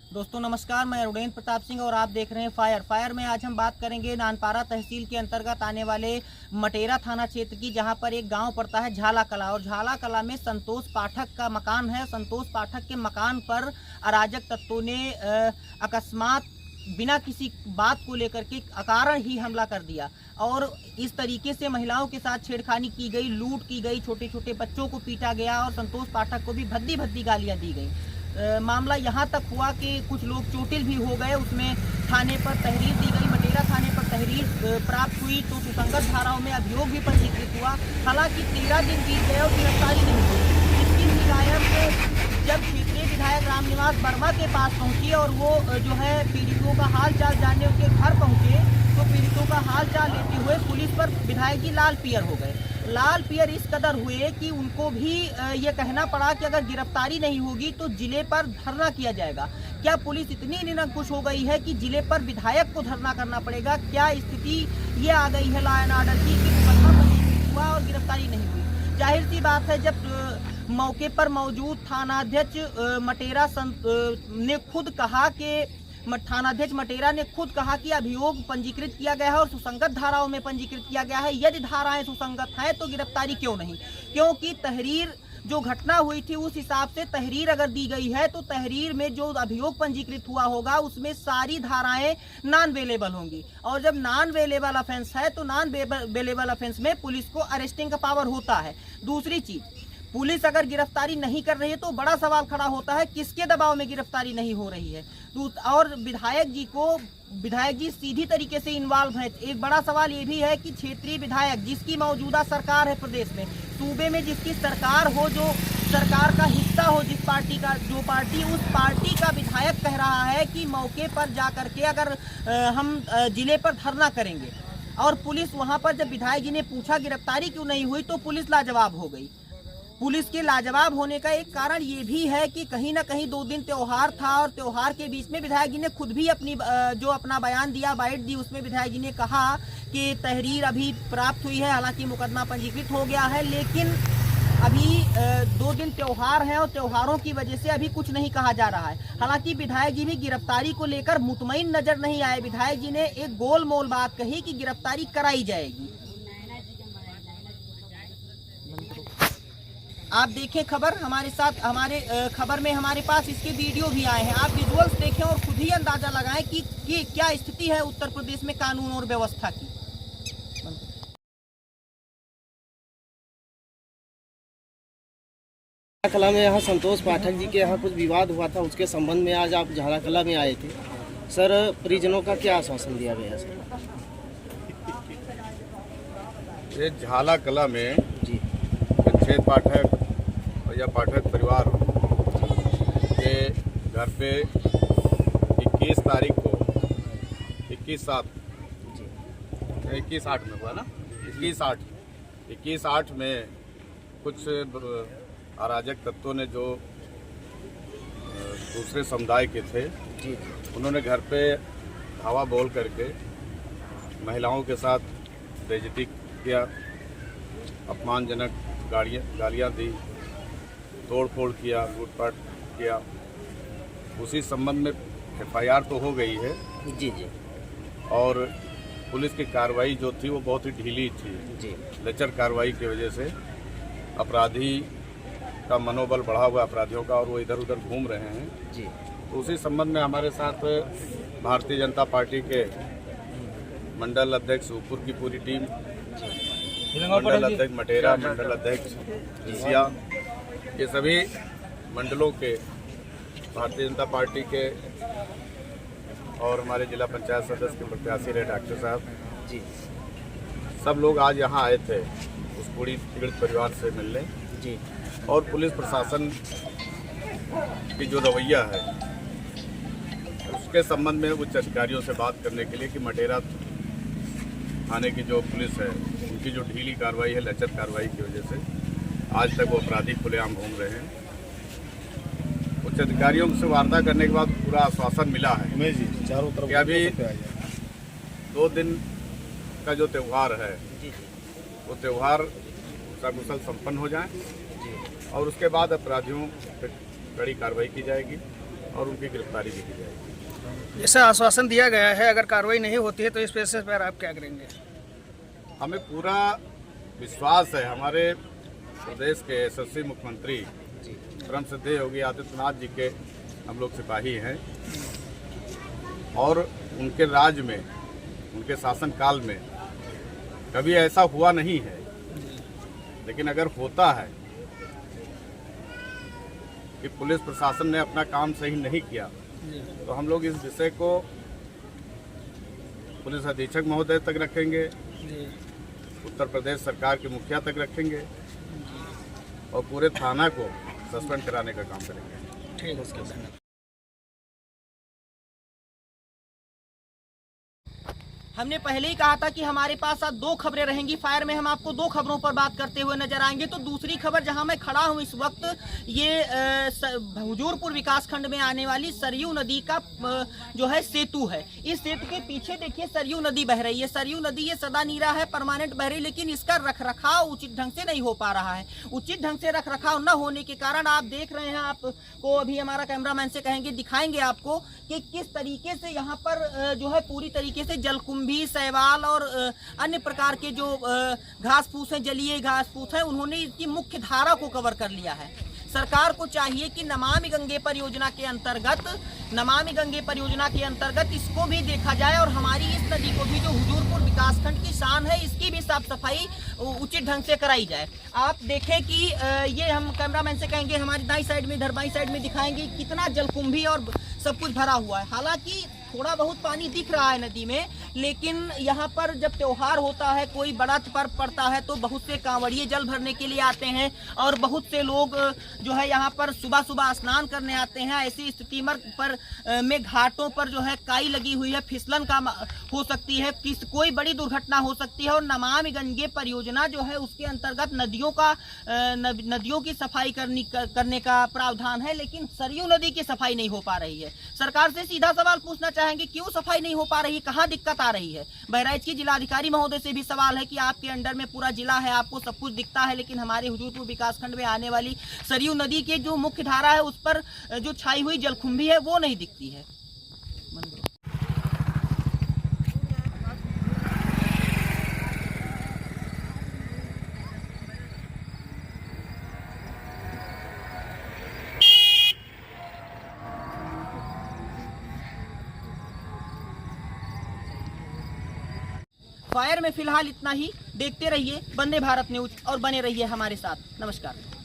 दोस्तों नमस्कार, मैं रुडेन प्रताप सिंह और आप देख रहे हैं फायर में आज हम बात करेंगे नानपारा तहसील के अंतर्गत आने वाले मटेरा थाना क्षेत्र की, जहां पर एक गांव पड़ता है झाला कला। और झाला कला में संतोष पाठक का मकान है। संतोष पाठक के मकान पर अराजक तत्वों ने अकस्मात बिना किसी बात को लेकर के अकारण ही हमला कर दिया और इस तरीके से महिलाओं के साथ छेड़खानी की गई, लूट की गई, छोटे छोटे बच्चों को पीटा गया और संतोष पाठक को भी भद्दी भद्दी गालियां दी गई। मामला यहाँ तक हुआ कि कुछ लोग चोटिल भी हो गए। उसमें थाने पर तहरीर दी गई, मटेरा थाने पर तहरीर प्राप्त हुई तो सुसंगत धाराओं में अभियोग भी पंजीकृत हुआ। हालांकि 13 दिन बीत गए और गिरफ्तारी नहीं हुई। इसकी शिकायत जब क्षेत्रीय विधायक रामनिवास वर्मा के पास पहुंची और वो जो है पीड़ितों का हाल चाल जानने उनके घर पहुंचे, तो पीड़ितों का हाल चाल लेते हुए पुलिस पर विधायक जी लाल पियर हो गए। लाल पियर इस कदर हुए कि उनको भी ये कहना पड़ा कि अगर गिरफ्तारी नहीं होगी तो जिले पर धरना किया जाएगा। क्या पुलिस इतनी निरंकुश हो गई है कि जिले पर विधायक को धरना करना पड़ेगा? क्या स्थिति ये आ गई है लॉ एंड ऑर्डर की कि मुकदमा पंजीकृत हुआ और गिरफ्तारी नहीं हुई? जाहिर सी बात है, जब मौके पर मौजूद थानाध्यक्ष मटेरा ने खुद कहा कि थानाध्यक्ष मटेरा ने खुद कहा कि अभियोग पंजीकृत किया गया है और सुसंगत धाराओं में पंजीकृत किया गया है। यदि धाराएं सुसंगत हैं तो गिरफ्तारी क्यों नहीं? क्योंकि तहरीर जो घटना हुई थी उस हिसाब से तहरीर अगर दी गई है तो तहरीर में जो अभियोग पंजीकृत हुआ होगा उसमें सारी धाराएं नॉन वेलेबल होंगी। और जब नॉन वेलेबल ऑफेंस है तो नॉन वेलेबल ऑफेंस में पुलिस को अरेस्टिंग का पावर होता है। दूसरी चीज, पुलिस अगर गिरफ्तारी नहीं कर रही है तो बड़ा सवाल खड़ा होता है किसके दबाव में गिरफ्तारी नहीं हो रही है। और विधायक जी सीधी तरीके से इन्वॉल्व है। एक बड़ा सवाल ये भी है कि क्षेत्रीय विधायक जिसकी मौजूदा सरकार है प्रदेश में, सूबे में जिसकी सरकार हो, जो सरकार का हिस्सा हो, जिस पार्टी का, जो पार्टी उस पार्टी का विधायक कह रहा है कि मौके पर जा करके अगर हम जिले पर धरना करेंगे, और पुलिस वहां पर जब विधायक जी ने पूछा गिरफ्तारी क्यों नहीं हुई तो पुलिस लाजवाब हो गई। पुलिस के लाजवाब होने का एक कारण ये भी है कि कहीं ना कहीं 2 दिन त्योहार था और त्योहार के बीच में विधायक जी ने खुद भी अपना बयान दिया, बाइट दी। उसमें विधायक जी ने कहा कि तहरीर अभी प्राप्त हुई है, हालांकि मुकदमा पंजीकृत हो गया है, लेकिन अभी 2 दिन त्योहार है और त्योहारों की वजह से अभी कुछ नहीं कहा जा रहा है। हालांकि विधायक जी भी गिरफ्तारी को लेकर मुतमईन नजर नहीं आए। विधायक जी ने एक गोल मोल बात कही कि गिरफ्तारी कराई जाएगी। आप देखें खबर हमारे साथ, हमारे खबर में हमारे पास इसके वीडियो भी आए हैं। आप विजुअल्स देखें और खुद ही अंदाजा लगाएं कि क्या स्थिति है उत्तर प्रदेश में कानून और व्यवस्था की। कला में यहाँ संतोष पाठक जी के यहाँ कुछ विवाद हुआ था, उसके संबंध में आज आप झाला कला में आए थे। सर, परिजनों का क्या आश्वासन दिया गया सर? ये झाला कला में जी छेद पाठक और या पाठक परिवार के घर पे 21 तारीख को 21/8 में हुआ ना, 21/8 में कुछ अराजक तत्वों ने जो दूसरे समुदाय के थे जी उन्होंने घर पे धावा बोल करके महिलाओं के साथ बेइज्जती किया, अपमानजनक गालियाँ दी, तोड़ फोड़ किया, लूटपाट किया। उसी संबंध में FIR तो हो गई है जी जी और पुलिस की कार्रवाई जो थी वो बहुत ही ढीली थी जी। लचर कार्रवाई की वजह से अपराधी का मनोबल बढ़ा हुआ अपराधियों का और वो इधर उधर घूम रहे हैं जी। तो उसी संबंध में हमारे साथ भारतीय जनता पार्टी के मंडल अध्यक्ष ऊपर की पूरी टीम, मंडल अध्यक्ष मटेरा, मंडल अध्यक्ष जिसिया, ये सभी मंडलों के भारतीय जनता पार्टी के और हमारे जिला पंचायत सदस्य के प्रत्याशी रहे डॉक्टर साहब जी, सब लोग आज यहाँ आए थे उस पूरी पीड़ित परिवार से मिलने जी। और पुलिस प्रशासन की जो रवैया है उसके संबंध में उच्च अधिकारियों से बात करने के लिए कि मटेरा थाने की जो पुलिस है उनकी जो ढीली कार्रवाई है, लचर कार्रवाई की वजह से आज तक वो अपराधी खुलेआम घूम रहे हैं। उच्च अधिकारियों से वार्ता करने के बाद पूरा आश्वासन मिला है चारों तरफ कि अभी 2 दिन का जो त्यौहार है वो त्यौहार सकुशल संपन्न हो जाए और उसके बाद अपराधियों पर कड़ी कार्रवाई की जाएगी और उनकी गिरफ्तारी भी की जाएगी। जैसे आश्वासन दिया गया है, अगर कार्रवाई नहीं होती है तो इस बेसिस पर आप क्या करेंगे? हमें पूरा विश्वास है, हमारे प्रदेश के यशस्वी मुख्यमंत्री परम श्रद्धेय योगी आदित्यनाथ जी के हम लोग सिपाही हैं और उनके राज में, उनके शासनकाल में कभी ऐसा हुआ नहीं है। लेकिन अगर होता है कि पुलिस प्रशासन ने अपना काम सही नहीं किया तो हम लोग इस विषय को पुलिस अधीक्षक महोदय तक रखेंगे, उत्तर प्रदेश सरकार के मुखिया तक रखेंगे और पूरे थाना को सस्पेंड कराने का काम करेंगे। ठीक है, उसके बाद हमने पहले ही कहा था कि हमारे पास आज दो खबरें रहेंगी। फायर में हम आपको दो खबरों पर बात करते हुए नजर आएंगे। तो दूसरी खबर जहां मैं खड़ा हूं इस वक्त, ये हुजूरपुर विकासखंड में आने वाली सरयू नदी का जो है सेतु है। इस सेतु के पीछे देखिए सरयू नदी बह रही है। सरयू नदी ये सदा नीरा है, परमानेंट बह रही, लेकिन इसका रखरखाव उचित ढंग से नहीं हो पा रहा है। उचित ढंग से रखरखाव न होने के कारण आप देख रहे हैं, आपको अभी हमारा कैमरामैन से कहेंगे, दिखाएंगे आपको कि किस तरीके से यहाँ पर जो है पूरी तरीके से जलकुंभी, शैवाल और अन्य प्रकार के जो घास फूस हैं, जलीय घास फूस हैं, उन्होंने इसकी मुख्य धारा को कवर कर लिया है। सरकार को चाहिए कि नमामि गंगे परियोजना के अंतर्गत इसको भी देखा जाए और हमारी इस नदी को भी, जो हुजूरपुर विकासखंड की शान है, इसकी भी साफ सफाई उचित ढंग से कराई जाए। आप देखें कि ये हम कैमरामैन से कहेंगे, हमारी दाईं साइड में, इधर बाईं साइड में दिखाएंगे कितना जलकुंभी और सब कुछ भरा हुआ है। हालांकि थोड़ा बहुत पानी दिख रहा है नदी में, लेकिन यहाँ पर जब त्योहार होता है, कोई बड़ा पर्व पड़ता है, तो बहुत से कांवड़िए जल भरने के लिए आते हैं और बहुत से लोग जो है यहाँ पर सुबह सुबह स्नान करने आते हैं। ऐसी स्थिति में घाटों पर जो है काई लगी हुई है, फिसलन का हो सकती है, कोई बड़ी दुर्घटना हो सकती है। और नमामि गंगे परियोजना जो है उसके अंतर्गत नदियों की सफाई करने का प्रावधान है, लेकिन सरयू नदी की सफाई नहीं हो पा रही है। सरकार से सीधा सवाल पूछना चाहेंगे, क्यों सफाई नहीं हो पा रही, कहाँ दिक्कत आ रही है? बहराइच की जिलाधिकारी महोदय से भी सवाल है कि आपके अंडर में पूरा जिला है, आपको सब कुछ दिखता है, लेकिन हमारे हुजूरपुर विकासखंड में आने वाली सरयू नदी के जो मुख्य धारा है उस पर जो छाई हुई जलकुंभी है वो नहीं दिखती है। फायर में फिलहाल इतना ही। देखते रहिए वंदे भारत न्यूज और बने रहिए हमारे साथ। नमस्कार।